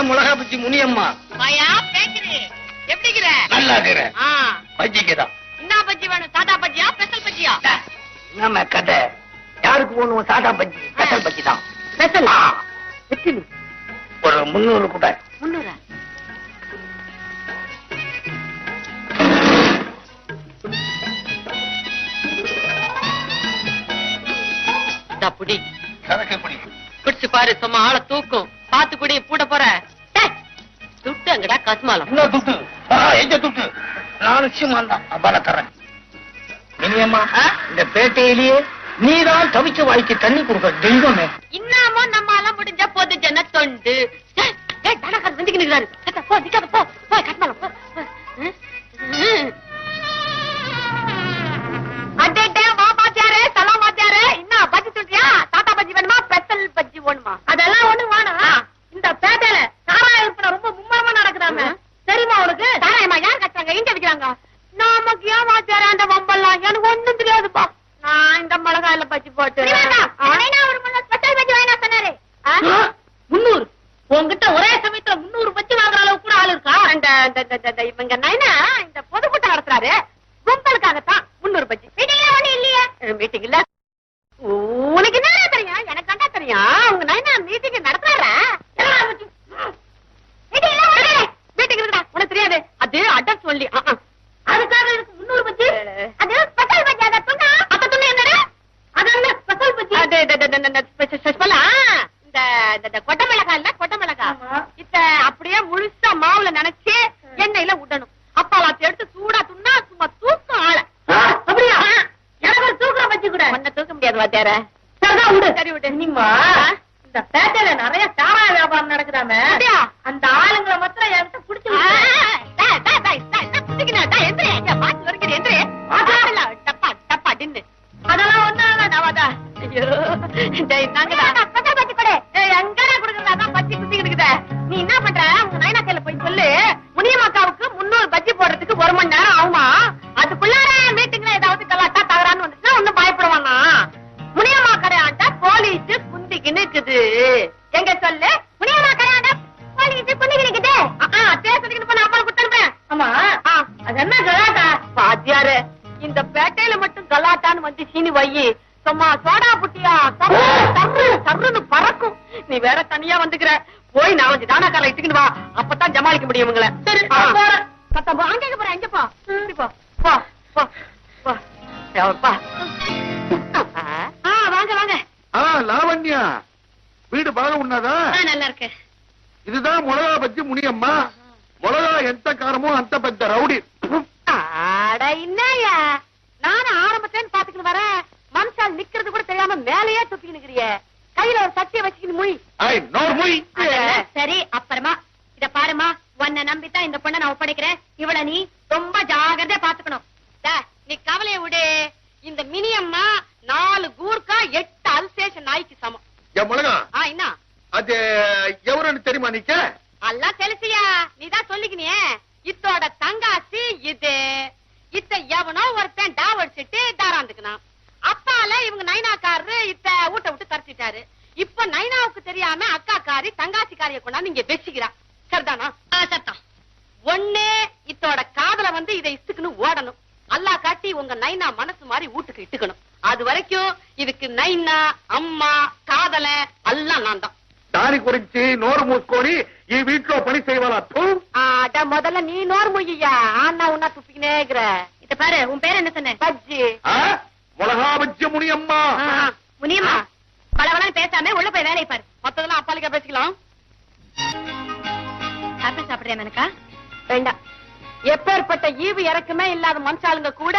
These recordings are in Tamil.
மிளகா பச்சி முனியம்மா. எப்படி நல்லா இருக்கிறேன். பஜ்ஜிக்குதான். என்ன பஜ்ஜி வேணும்? சாதா பஜ்ஜியா ஸ்பெஷல் பஜ்ஜியா? நம்ம கதை யாருக்கு போகணும்? சாதா பஜ்ஜி ஸ்பெஷல் பஜ்ஜி தான். ஸ்பெஷல் ஒரு 300 கூட. 300? புடி குடிச்சு பாரு, சும்மா ஆளை தூக்கும். பாத்து குடி, பூட போற துட்டு அங்கடா கஸ்மாலம். எங்க துட்டு? நான் நிச்சயமான் தான் அப்பால தரேன். இனியம்மா, இந்த பேட்டையிலேயே நீதான் தவிச்ச வாய்க்கு தண்ணி கொடுக்க தெய்வமே. இன்னமும் நம்ம எல்லாம் முடிஞ்ச போது ஜன தொண்டு. வந்துக்கு நிக்கிறாரு. போ நிக்காத, போ போ கஸ்மாலம் போ. அடேடே வா பாத்தியாரே, சலாம் பாத்தியாரே. என்ன பஜ்ஜி சொல்றியா? தாத்தா பஜ்ஜி வேணுமா ஸ்பெஷல் பஜ்ஜி வேணுமா? அதெல்லாம் ஒண்ணு வேணாம். இந்த பேட்டையில சாராய விற்பனை ரொம்ப மும்மரமா நடக்குதாமே, தெரியுமா உனக்கு? சாராயமா யார் கட்டுறாங்க, எங்க விக்கிறாங்க? நமக்கு ஏன் வாத்தியாரே அந்த வம்பெல்லாம்? எனக்கு ஒண்ணும் தெரியாதுப்பா. நான் இந்த மிளகாயில பஜ்ஜி போட்டு ஒரு ஸ்பெஷல் பஜ்ஜி வேணா சொன்னாரு. 300? உங்ககிட்ட ஒரே சமயத்துல 300 பஜ்ஜி வாங்குற அளவுக்கு கூட ஆள் இருக்கா? இவங்க நைனா இந்த பொதுக்கூட்டம் நடத்துறாரு, கும்பலுக்காகத்தான் 300 பஜ்ஜி. மீட்டிங்ல ஒண்ணு இல்லையே. மீட்டிங் இல்ல. உனக்கு என்ன தெரியும்? எனக்கு கண்டா தெரியும். உங்க நைனா மீட்டிங் நடத்துறாரா? மீட்டிங் இருக்குடா, உனக்கு தெரியாது. அது அட்ரஸ் சொல்லி அதுக்காக இருக்கு 300 பஜ்ஜி. அது ஸ்பெஷல் பஜ்ஜி. அத துண்ணா அத துண்ணா என்னடா? அது என்ன ஸ்பெஷல் பஜ்ஜி? அது ஸ்பெஷல். இந்த கொட்டை மிளகாய் இல்ல, கொட்டை மிளகாய் இத அப்படியே முழுசா மாவுல நினைச்சு எண்ணெயில விடணும். அப்பாலாத்தி எடுத்து சூடா துண்ணா சும்மா தூக்கம் ஆள. அப்படியா? எனக்கு ஒரு தூக்கம் வச்சு கூட. ஒன்ன தூக்க முடியாது வாத்தியார. சரிதான் விடு. சரி விடு. நீமா இந்த பேட்டையில நிறைய சாராய வியாபாரம் நடக்குதாமே, அந்த ஆளுங்களை மாத்திரம் என்கிட்ட பிடிச்சு அதெல்லாம் ஒண்ணு. ஐயோ எங்கடா கொடுக்குறதா பச்சி குத்திக்கிட்டு? நீ என்ன பண்ற? உங்க நைனா கையில போய் சொல்லு, முனியம்மாக்காவுக்கு 300 பஜ்ஜி போடுறதுக்கு 1 மணி நேரம் ஆகுமா. அதுக்குள்ளார மீட்டிங்ல ஏதாவது கலாட்டா தகரான்னு வந்துச்சுன்னா ஒண்ணும் பயப்படுவானா? முனியம்மா கடையாண்ட போலீஸ் குந்திக்கு நிக்குது. எங்க சொல்லு, முனியம்மா கடையாண்ட போலீஸ் குந்திக்கு நிக்குது. பேசுறதுக்கு போன அப்பா கொடுத்துருப்பேன். ஆமா, அது என்ன கலாட்டா? வாத்தியாரு, இந்த பேட்டையில மட்டும் கலாட்டான்னு வந்து சீனி வையி, சும்மா சோடா புட்டியா சர்ன்னு பறக்கும். நீ வேற தனியா வந்துக்கிற. போய் 4 தானாக்கார இட்டுக்கிட்டு வா, அப்பதான் ஜமாளிக்க முடியும் உங்களை. சரி அங்க போற, எங்க போ போ போ போ போ. வாங்க வாங்க. லாவண்யா, வீடு பாக உண்ணாதா? நல்லா இருக்கு. இதுதான் மிளகா பஜ்ஜி முனியம்மா. மிளகா எந்த காரமோ அந்த பெத்த ரவுடி. என்னையா நானும் ஆரம்பத்துல பாத்துக்கிட்டு வரேன். மனுஷால் நிக்கிறது கூட தெரியாம மேலேயே துப்பிக்கு நிக்கிறிய. கையில ஒரு சட்டியை வச்சுக்கிட்டு முய். சரி, அப்புறமா இத பாருமா, உன்னை நம்பித்தான் இந்த பொண்ணை நான் ஒப்படைக்கிறேன். இவள நீ ரொம்ப ஜாகிரதையா பாத்துக்கணும். நீ கவலையை விடு. இந்த மினியம்மா 4 கூர்க்கா 8 அல்சேஷன் நாய்க்கு சமம். என் மிளகா என்ன அது எவருன்னு தெரியுமா? நீக்க எல்லாம் தெரிசியா, நீதான் சொல்லிக்கினியே. இத்தோட தங்காசி இது. இத்த எவனோ ஒருத்தன் டாவடிச்சிட்டு தாராந்துக்கணும். அப்பால இவங்க நைனாக்காரரு இத்த ஊட்ட விட்டு தரச்சிட்டாரு. இப்ப நைனாவுக்கு தெரியாம அக்காக்காரி தங்காசிக்காரிய கொண்டாந்து இங்க வச்சுக்கிறா. சரிதானா? சத்தம் ஒண்ணு. இத்தோட காதல வந்து இதை இத்துக்குன்னு ஓடணும். அல்லா காட்டி உங்க நைனா மனசு மாதிரி வீட்டுக்கு இட்டுக்கணும். அது வரைக்கும் இதுக்கு நைனா அம்மா காதல எல்லாம் நான் தான். தாரி குறிச்சி நோறு மூஸ்கோடி ఈ வீட்டுல பணி செய்வாளா? முதல்ல நீ நோர் முய்யா. ஆனா உன்னா துப்பிக்கினே இருக்கிற. இத பாரு, உன் பேர் என்ன சொன்ன? பஜ்ஜி. மிளகா பஜ்ஜி முனியம்மா. முனியம்மா பலவெல்லாம் பேசாம உள்ள போய் வேலையை பாரு. மொத்ததெல்லாம் அப்பாலிக்கா பேசிக்கலாம். ஆப்பிள் சாப்பிடுறியா எனக்கா? வேண்டாம். எப்பேற்பட்ட ஈவு இறக்குமே இல்லாத மனுஷாளுங்க கூட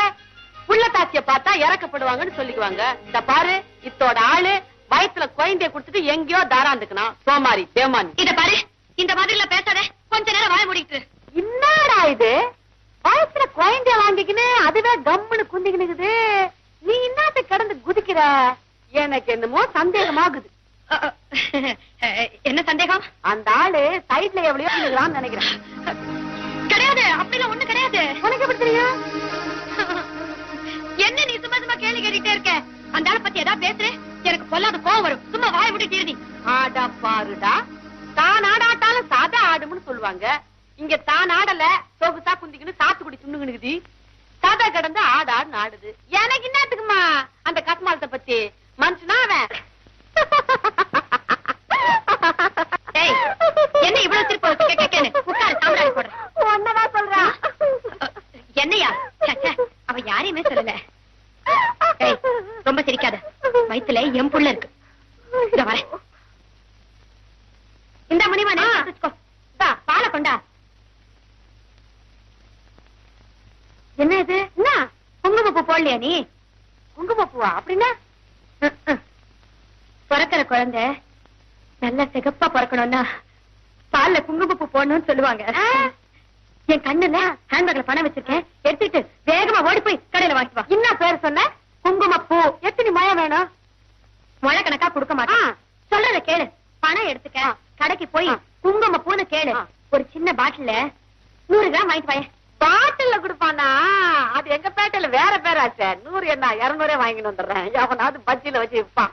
புள்ளத்தாச்சிய பார்த்தா இறக்கப்படுவாங்கன்னு சொல்லிக்குவாங்க. இந்த பாரு, இத்தோட ஆளு வயிற்றுல குழந்தைய குடுத்துட்டு எங்கேயோ தாராந்துக்கணும். சோமாரி தேமானி. இத பாரு, இந்த மாதிரி பேசாத. கொஞ்ச நேரம் வாய முடிக்கிட்டு. என்னடா இது? வயிற்றுல குழந்தைய வாங்கிக்கின்னு அதுவே கம்முன்னு குந்திக்கினுக்குது. நீ என்னத்த கடந்து குதிக்கிற? எனக்கு என்னமோ சந்தேகமாகுது. என்ன சந்தேகம்? அந்த ஆளு சைட்ல எவ்வளவு இருக்குறான்னு நினைக்கிறேன். கிடையாது, அப்படிலாம் ஒண்ணு கிடையாது. உனக்கு எப்படி தெரியும்? என்ன நீ சும்மா சும்மா கேள்வி கேட்டுட்டே இருக்க? அந்த ஆளை பத்தி ஏதாவது பேசுற, எனக்கு பொல்லாத கோவம் வரும். சும்மா வாய விட்டு தீர்தி. ஆடா பாருடா, தான் ஆடாட்டாலும் சாதா சொல்லுவாங்க. இங்க தான் ஆடல சொகுசா குந்திக்கின்னு சாத்துக்குடி துண்ணுங்குது. சதை கடந்து ஆடாடுன்னு ஆடுது. எனக்கு என்னத்துக்குமா அந்த கஸ்மாலத்தை பத்தி? மனுஷனா அவன்? என்ன இவ்வளவு திருப்ப சாம்பிராணி போடுறேன்? ஒன்னதான் சொல்றான். என்னையா? அவ யாரையுமே சொல்லல. ரொம்ப சிரிக்காத, வயித்துல என் புள்ள இருக்கு. வர இந்த மணிவானே பாலை கொண்டா. என்ன இது? என்ன குங்குமப்பூ போடலையா நீ? குங்குமப்பூவா? அப்படின்னா பிறக்கிற குழந்தை நல்ல சிகப்பா பிறக்கணும்னா பால்ல குங்குமப்பூ போடணும்னு சொல்லுவாங்க. என் கண்ணுல ஹேண்ட்பேக்ல பணம் வச்சிருக்கேன், எடுத்துட்டு வேகமா ஓடி போய் கடையில வாங்கிட்டு வா. என்ன பேர் சொன்ன? குங்குமப்பூ. எத்தனை முழம் வேணும்? முழ கணக்கா கொடுக்க மாட்டேன். சொல்றத கேளு. பணம் எடுத்துக்க, கடைக்கு போய் குங்குமப்பூன்னு கேளு. ஒரு சின்ன பாட்டில 100 கிராம் வாங்கிட்டு வாங்க. பாட்டில கொடுப்பானா? அது எங்க பேட்டையில வேற பேராச்சே. 100 என்ன 200 வாங்கிட்டு வந்துடுறேன். அவனாவது பஜ்ஜில வச்சு விற்பான்.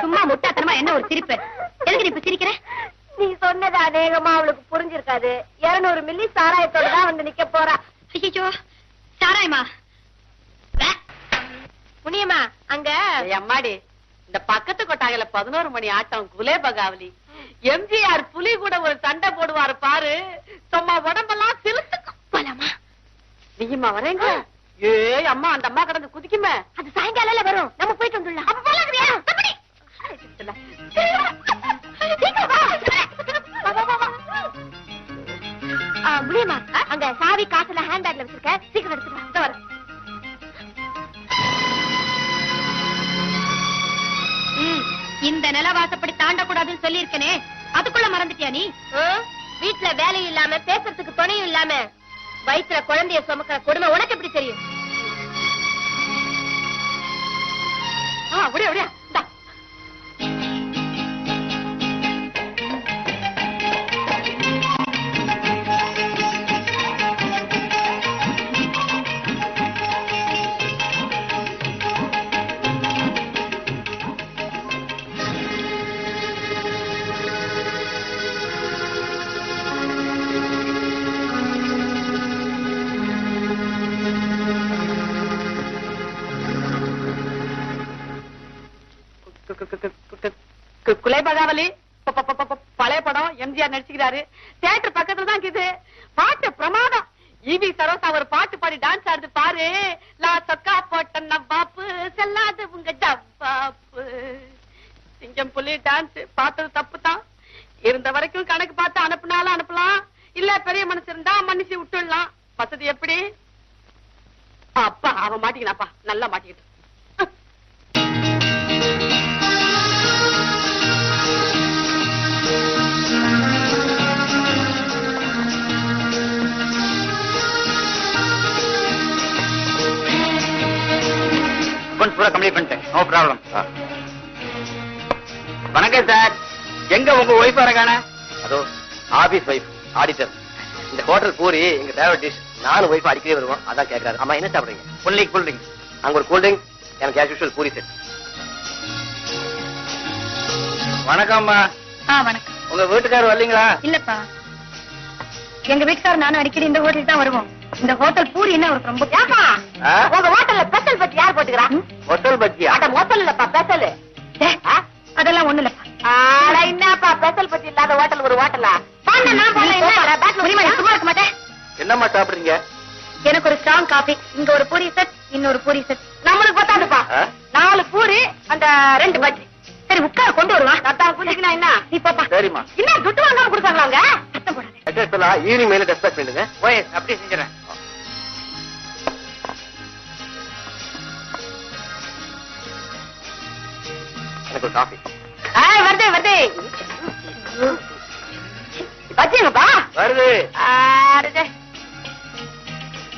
சும்மா முட்டாத்தனமா என்ன ஒரு சிரிப்பு? எதுக்கு நீ இப்ப சிரிக்கிற? நீ சொன்னது அநேகமா அவளுக்கு புரிஞ்சிருக்காது. 200 மில்லி சாராயத்தோட தான் வந்து நிக்க போறா. ஐயோ, சாராயமா? முனியம்மா அங்க அம்மாடி இந்த பக்கத்து கொட்டாயில 11 மணி ஆட்டம் குலேபகாவலி. எம்ஜிஆர் புலி கூட ஒரு சண்டை போடுவாரு பாரு. சும்மா உடம்பெல்லாம் சிலுத்துக்கும். போலாமா? நீயுமா வரேங்க? ஏ அம்மா, அந்த அம்மா கடந்து குதிக்குமே. அது சாயங்காலம் வரும், நம்ம போயிட்டு வந்துடலாம். அப்ப போலாங்கறியா? தம்பி முடியுமா? அங்க சாவி காசுல ஹேண்ட் பேக்ல வச்சிருக்க, சீக்கிரம் எடுத்துட்டு வர. இந்த நிலவாசப்படி தாண்டக்கூடாதுன்னு சொல்லி இருக்கனே, அதுக்குள்ள மறந்துட்டியா நீ? வீட்டுல வேலையும் இல்லாம பேசுறதுக்கு துணையும் இல்லாம வயிற்றுல குழந்தைய சுமக்கிற கொடுமை உனக்கு எப்படி தெரியும்? அப்படியே அப்படியே குலேபகாவலி. பழைய படம், எம்ஜிஆர் நடிச்சுக்கிறாரு. தியேட்டர் பக்கத்துல தான் இருக்குது. பாட்டு பிரமாதம். ஈவி சரோசா ஒரு பாட்டு பாடி டான்ஸ் ஆடுது பாரு. லா சொக்கா போட்ட நவாப்பு செல்லாது உங்க ஜப்பாப்பு. சிங்கம் புலி டான்ஸ் பார்த்தது தப்பு தான். இருந்த வரைக்கும் கணக்கு பார்த்து அனுப்புனாலும் அனுப்பலாம், இல்ல பெரிய மனசு இருந்தா மன்னிச்சு விட்டுடலாம். வசதி எப்படி? அப்பா அவன் மாட்டிக்கினாப்பா, நல்லா மாட்டிக்கிட்டு. பூரா கம்ப்ளீட் பண்ணிட்டேன். No problem. வணக்கம் சார். எங்க உங்க ஒய்ஃப் வரகான? அதோ ஆபீஸ் ஒய்ஃப், ஆடிட்டர். இந்த ஹோட்டல் பூரி எங்க ஃபேவரட் டிஷ். 4 ஒய்ஃப் அடிக்கவே வருவோம், அதான் கேட்கறாரு. ஆமா, என்ன சாப்பிடுறீங்க? Cool drink. அங்க ஒரு கூல் ட்ரிங்க், எனக்கு ஆஸ் யூசுவல் பூரி செட். வணக்கம்மா. வணக்கம். உங்க வீட்டுக்காரர் வரலீங்களா? இல்லப்பா, எங்க வீட்டுக்காரர் நானும் அடிக்கடி இந்த ஹோட்டலுக்கு தான் வருவோம். இந்த ஹோட்டல் பூரி என்ன அவருக்கு ரொம்ப. உங்க ஹோட்டல்ல ஸ்பெஷல் பஜ்ஜி யார் போட்டுக்கிறா? ஹோட்டல் பஜ்ஜியா? அட ஹோட்டல் இல்லப்பா, ஸ்பெஷல். அதெல்லாம் ஒண்ணு இல்லப்பா. ஆட என்னப்பா ஸ்பெஷல் பஜ்ஜி இல்லாத ஹோட்டல் ஒரு ஹோட்டலா? நான் போல என்ன சும்மா இருக்க மாட்டேன். என்னம்மா சாப்பிடுறீங்க? எனக்கு ஒரு ஸ்ட்ராங் காபி, இங்க ஒரு பூரி செட், இன்னொரு பூரி செட். நம்மளுக்கு பத்தாதுப்பா. 4 பூரி, அந்த 2 பஜ்ஜி. சரி உட்கார கொண்டு வருவான். தத்தா குடிக்கணும் என்ன? நீ பாப்பா. சரிம்மா. என்ன துட்டு வாங்காம கொடுத்தாங்களாங்க? சத்தம் போடாதே. அட்ரஸ் எல்லாம் ஈவினிங் மேல டிஸ்பேச் பண்ணுங்க. ஓய், அப்படியே செஞ்சறேன். எனக்கு ஒரு காபி. வருது வருது. பஜ்ஜிங்கப்பா வருது.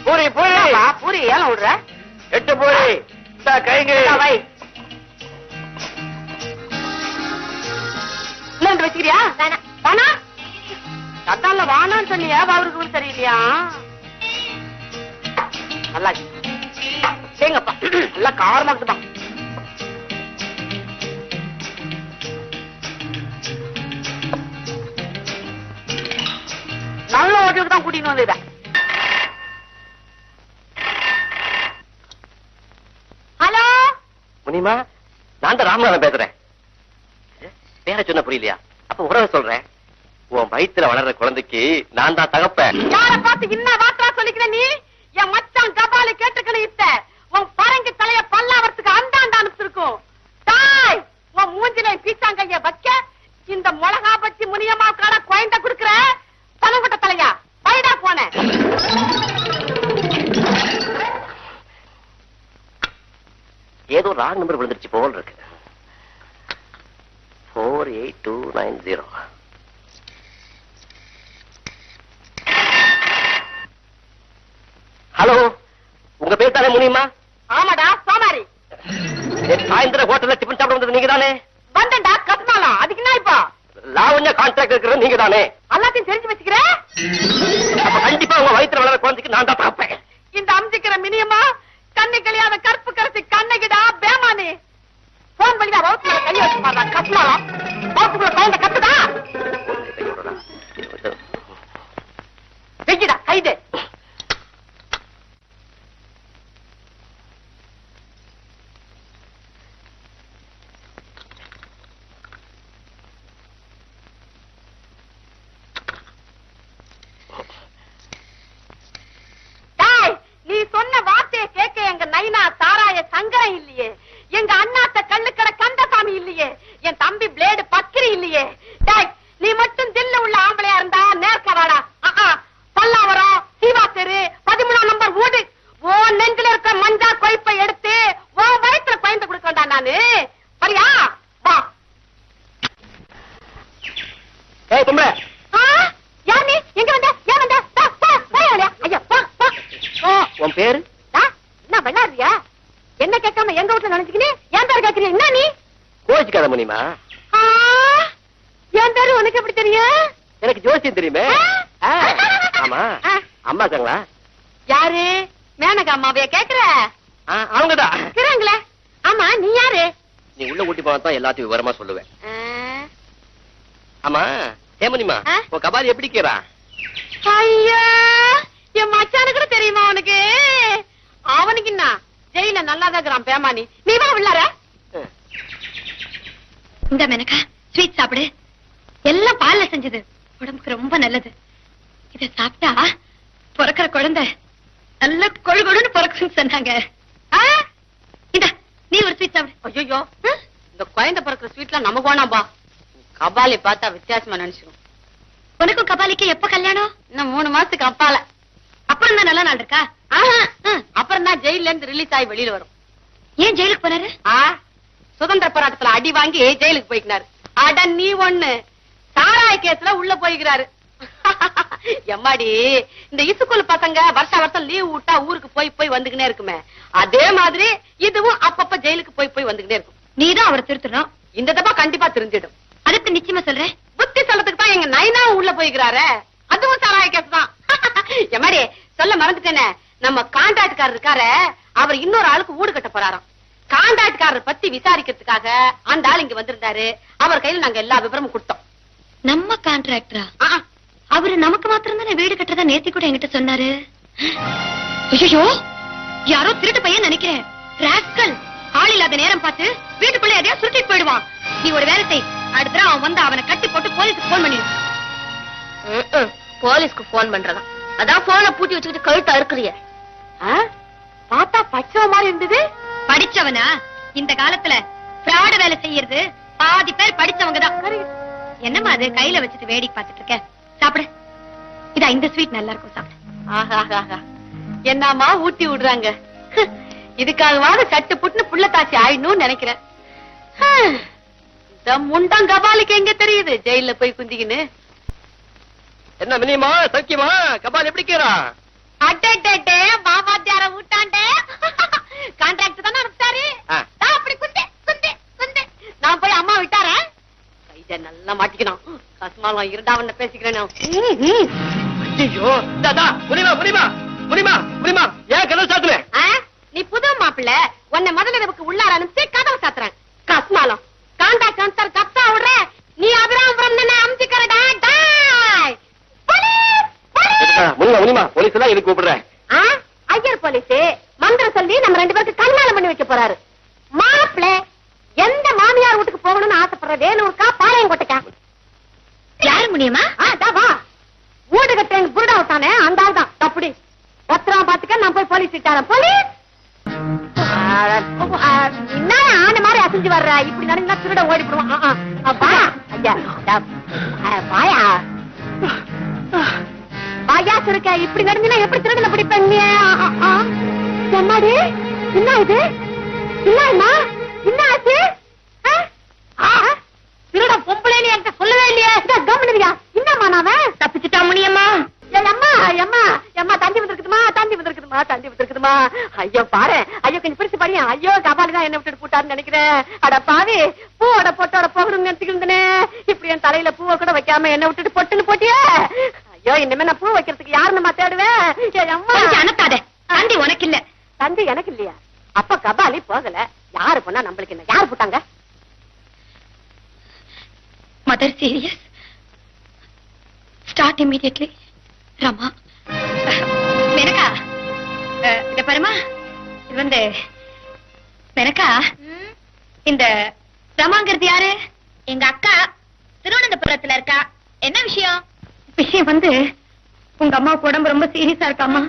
பூரி பூரி பூரி ஏன் விடுற? 8 பூரி கைங்க வை. இன்னொன்று வச்சுக்கிறியா? வானா கத்தால வானான்னு சொன்னியா? அவருக்கு ஊர் சரியில்லையா? நல்லா தேங்கப்பா, நல்லா காரமா இருக்குப்பா. அதுக்கு தான் கூட்டிட்டு வந்து. ஹலோ முனிமா, நான் தான் ராமநாதன் பேசுறேன். பேர சொன்ன புரியலையா? அப்ப உறவை சொல்றேன். உன் வயித்துல வளர்ற குழந்தைக்கு நான் தான் தகப்பேன். யார பார்த்து என்ன வார்த்தா சொல்லிக்கிற நீ? என் மச்சான் கபாலி கேட்டுக்கணும் இத்த உன் பரங்கி தலைய பல்லாவரத்துக்கு அந்தாண்ட அனுப்பிச்சிருக்கும். தாய் உன் மூஞ்சில பீச்சாங்கைய வைக்க இந்த மிளகா பச்சி முனியம்மா கால குழந்தை குடுக்குற பணங்குட்ட தலையா பைடா போன. ஏதோ ராங் நம்பர் விழுந்துருச்சு போல் இருக்கு. 48290. ஹலோ, உங்க பேர் தானே முனியம்மா? ஆமாடா சோமாரி. சாயந்தரம் ஹோட்டல்ல டிஃபன் சாப்பிட வந்தது நீங்க தானே? வந்தண்டா கத்மாலாம். அதுக்கு என்ன இப்ப? லாவண்யா கான்ட்ராக்ட் இருக்கிறது நீங்க தானே? எல்லாத்தையும் தெரிஞ்சு வச்சுக்கிற. அப்ப கண்டிப்பா உங்க வயித்துல வளர குழந்தைக்கு நான் தான் தகப்பேன். இந்த அம்ஜிக்கிற மினியம்மா கண்ணு கழியாத கற்பு கரைச்சி கண்ணகிடா பேமானி. போன் பண்ணிடா வவுத்துல கைய வச்சு பாருடா கத்மாலாம். வவுத்துக்குள்ள குழந்தை கத்துதா? வெய்யிடா கைது. நீ சொன்ன வார்த்தையை கேட்க எங்க நைனா தாராய சங்கரம் இல்லையே, எங்க அண்ணாத்த கள்ளுக்கட கந்தசாமி இல்லையே, என் தம்பி பிளேடு பக்கிரி இல்லையே. நீ மட்டும் தில்லு உள்ள ஆம்பளையா இருந்தா நேர்க்கவாடா. பல்லாவரம் சீவா தெரு 13 நம்பர் வீடு. ஓ நெஞ்சில இருக்க மஞ்சா கொய்ப்பை எடுத்து ஓ வயிற்றுல பயந்து கொடுக்கண்டா நானு. சரியா? வா. ஏய் தும்பே, யார் நீ? எங்க வந்த? ஏன் வந்த? ஐயா உன் பேரு? என்ன விளையாடுறியா? என்ன கேட்காம எங்க வீட்டுல நினைச்சுக்கினே ஏன் பேரு கேட்கறியா? என்ன நீ? கோச்சிக்காத முனிமா. என் பேரு உனக்கு எப்படி தெரியும்? எனக்கு ஜோசியம் தெரியுமே. ஆமா, அம்மா இருக்காங்களா? யாரு? மேனகா அம்மாவைய கேக்குற? அவங்கதான் இருக்கிறாங்களே. ஆமா நீ யாரு? நீ உள்ள கூட்டி போனா எல்லாத்தையும் விவரமா சொல்லுவேன். ஆமா ஏமுனிமா, உன் கபாலி எப்படி கேறான்? ஐயா என் மச்சானு கூட தெரியுமா உனக்கு? அவனுக்கு என்ன ஜெயில நல்லாதான் இருக்கிறான் பேமானி. நீ வா உள்ளார. இந்த மேனகா ஸ்வீட் சாப்பிடு. எல்லாம் பால்ல செஞ்சது, உடம்புக்கு ரொம்ப நல்லது. இத சாப்பிட்டா பிறக்கிற குழந்தை நல்ல கொழுகொழுன்னு பிறக்குன்னு சொன்னாங்க. இந்த நீ ஒரு ஸ்வீட் சாப்பிடு. ஐயோ இந்த குழந்தை பிறக்கிற ஸ்வீட்லாம் நமக்கு வேணாம்பா. கபாலி பார்த்தா வித்தியாசமா நினைச்சிடும். உனக்கும் கபாலிக்கு எப்ப கல்யாணம்? இன்னும் 3 மாசத்துக்கு அப்பால. அப்புறம் தான் நல்ல நாள் இருக்கா? அப்புறம் தான் ஜெயில இருந்து ரிலீஸ் ஆகி வெளியில வரும். ஏன் ஜெயிலுக்கு போனாரு? சுதந்திர போராட்டத்துல அடி வாங்கி ஜெயிலுக்கு போய்க்கிறாரு. அட நீ ஒண்ணு சாராய கேஸ்ல உள்ள போய்க்கிறாரு. எம்மாடி இந்த இசுக்குள் பசங்க வருஷம் லீவ் விட்டா ஊருக்கு போய் வந்துகினே இருக்குமே, அதே மாதிரி இதுவும் அப்பப்ப ஜெயிலுக்கு போய் வந்துகினே இருக்கும். நீதான் அவரை திருத்தணும். இந்த தப்பா கண்டிப்பா தெரிஞ்சிடும். அதுக்கு நிச்சயமா சொல்றேன். புத்தி சொல்லத்துக்கு தான் எங்க நைனாவும் உள்ள போய்க்கிறாரு. அதுவும் சாராய கேஸ் தான். எம்மாடி சொல்ல மறந்துட்டேனே, நம்ம கான்ட்ராக்ட்காரர் இருக்காரு, அவர் இன்னொரு ஆளுக்கு வீடு கட்ட போறாராம். கான்ட்ராக்ட்காரர் பத்தி விசாரிக்கிறதுக்காக அந்த ஆள் இங்க வந்திருந்தாரு. அவர் கையில நாங்க எல்லா விவரமும் கொடுத்தோம். நம்ம கான்ட்ராக்டரா? அவரு நமக்கு மாத்திரம் தானே வீடு கட்டுறதா நேத்தி கூட என்கிட்ட சொன்னாரு. ஐயோ யாரோ திருட்டு பையன் நினைக்கிறேன். ராஸ்கல் ஆள் இல்லாத நேரம் பார்த்து வீட்டுக்குள்ள எதையா சுருட்டிட்டு போயிடுவான். நீ ஒரு வேலை செய், அடுத்த அவன் வந்து அவனை கட்டி போட்டு போலீஸுக்கு போன் பண்ணிடு. போலீஸ்க்கு போன் பண்றதா? அதான் போன பூட்டி வச்சுக்கிட்டு கழுத்தா இருக்கிறிய. பார்த்தா பச்சை மாதிரி இருந்தது. படிச்சவனா? இந்த காலத்துல பிராடு வேலை செய்யறது பாதி பேர் படிச்சவங்கதான். என்னமா அது கையில வச்சுட்டு வேடிக்கை பார்த்துட்டு இருக்க? சாப்பிடு. இதா இந்த ஸ்வீட் நல்லா இருக்கும், சாப்பிடு. என்னமா ஊட்டி விடுறாங்க. இதுக்காகவாவது சட்டு புட்டுன்னு புள்ள தாச்சி ஆயிடணும்னு நினைக்கிறேன். இந்த முண்டம் கபாலிக்கு எங்க தெரியுது ஜெயில போய் குந்திக்கின்னு. என்ன மினிமா சக்கியமா? கபால் எப்படி கேறான்? அட்டே மாமாத்தியார ஊட்டாண்டே. கான்ட்ராக்ட் தானே அனுப்பிச்சாரு. அப்படி குந்து குந்து குந்து. நான் போய் அம்மா விட்டாரேன். கைத நல்லா மாட்டிக்கணும். கஸ்மாலம் இருந்தாவன்னு பேசிக்கிறேன். ஐயோ தாதா, முனிமா முனிமா முனிமா முனிமா, ஏன் கதவு சாத்துற? நீ புது மாப்பிள்ள, உன்னை முதல்ல நமக்கு உள்ளார அனுப்பிச்சு கதவை சாத்துறேன். கஸ்மாலம் கான்ட்ராக்ட் அனுப்பிச்சாரு கப்சா விடுற. நீ அபிராமபுரம் அமுச்சிக்கிறடா. எதுக்கு கூப்பிடுற? ஐயர் போலீஸ் மந்திரம் சொல்லி நம்ம 2 பேருக்கு கல்யாணம் பண்ணி வைக்க போறாரு. மாப்பிள்ள எந்த மாமியார் வீட்டுக்கு போகணும்னு ஆசைப்படுற வேலூர்க்கா பாளையங்கோட்டைக்கா? யாரு முடியுமா? வா வீடு கட்ட புருடா விட்டானே அந்த ஆள் தான். அப்படி பத்திரம் பாத்துக்க, நான் போய் போலீஸ் விட்டாரன். போலீஸ் என்ன ஆன மாதிரி அசைஞ்சு வர்ற? இப்படி நடந்தா திருட ஓடி போடுவான். பாயா பாயா சுருக்க இப்படி நடந்தா எப்படி திருடனை பிடிப்பேன்? என்னாடி என்ன இது? என்ன ஆச்சு? திருட பொம்பளைன்னு என்கிட்ட சொல்லவே இல்லையே. கவனியா என்னம்மா நாம தப்பிச்சுட்டா முனியம்மா. தந்தி வந்திருக்குதுமா. ஐயோ பாரு, ஐயோ கொஞ்சம் பிரிச்சு பாரியா. ஐயோ கபாலி தான் என்ன விட்டுட்டு போட்டாருன்னு நினைக்கிறேன். அட பாவி, பூவோட பொட்டோட போகணும்னு நினைச்சுக்கிட்டே இப்படி என் தலையில பூவை கூட வைக்காம என்ன விட்டுட்டு பொட்டுன்னு போட்டியே. ஐயோ இனிமே நான் பூ வைக்கிறதுக்கு யாருன்னு தேடுவேன். அனுப்பாத, தந்தி உனக்கு இல்ல. தந்தி எனக்கு இல்லையா? அப்ப கபாலி போகல, யாரு போனா நம்மளுக்கு என்ன? யாரு போட்டாங்க? Mother serious. Start immediately. Rama Menaka, இத பாருமா, இது வந்து மெனக்கா, இந்த ரமாங்கிறது யாரு? எங்க அக்கா திருவனந்தபுரத்துல இருக்கா. என்ன விஷயம்? விஷயம் வந்து உங்க அம்மாவுக்கு உடம்பு ரொம்ப சீரியஸா இருக்காமா.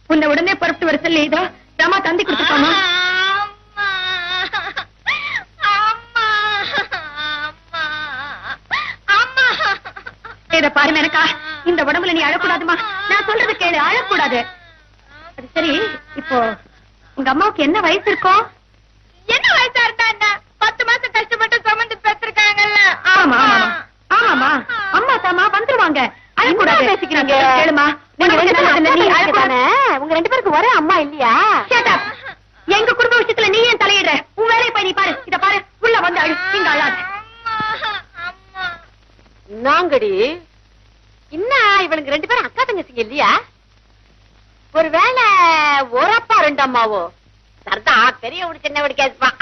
உன்னை உடனே புறப்பட்டு வர சொல்லி இதோ ரமா தந்தி கொடுத்துருக்காமா. இத பாரு மெனக்கா, இந்த உடம்புல நீ அழக்கூடாதுமா. நான் சொல்றது கேளு, அழக்கூடாது. அது சரி, இப்போ உங்க அம்மாவுக்கு என்ன வயசு இருக்கும்? என்ன வயசா இருந்தா என்ன? 10 மாசம் கஷ்டப்பட்டு சுமந்து பெற்றிருக்காங்கல்ல. ஆமா ஆமாமா, அம்மா தாமா வந்துருவாங்க. அழக்கூடாது பேசிக்கிறீங்க. கேளுமா, உங்க 2 பேருக்கு ஒரே அம்மா இல்லையா? எங்க குடும்ப விஷயத்துல நீ ஏன் தலையிடுற? உன் வேலையை போய் நீ பாரு. இத பாரு, உள்ள வந்து அழு. நீங்க அழாது. நாங்கடி என்ன இவனுக்கு 2 பேரும் அக்கா தங்கச்சிங்க இல்லையா? ஒருவேளை ஒரு அப்பா 2 அம்மாவோ? சரதா பெரிய வீடு சின்ன வீடு கேட்பான்.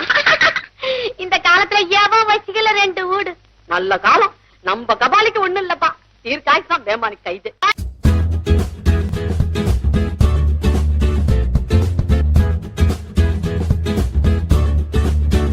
இந்த காலத்துல எவன் வச்சுக்கல 2 வீடு. நல்ல காலம். நம்ம கபாலிக்கு ஒண்ணும் இல்லப்பா. தீர்க்காய்ச்சி தான் பேமானிக்கு கைது.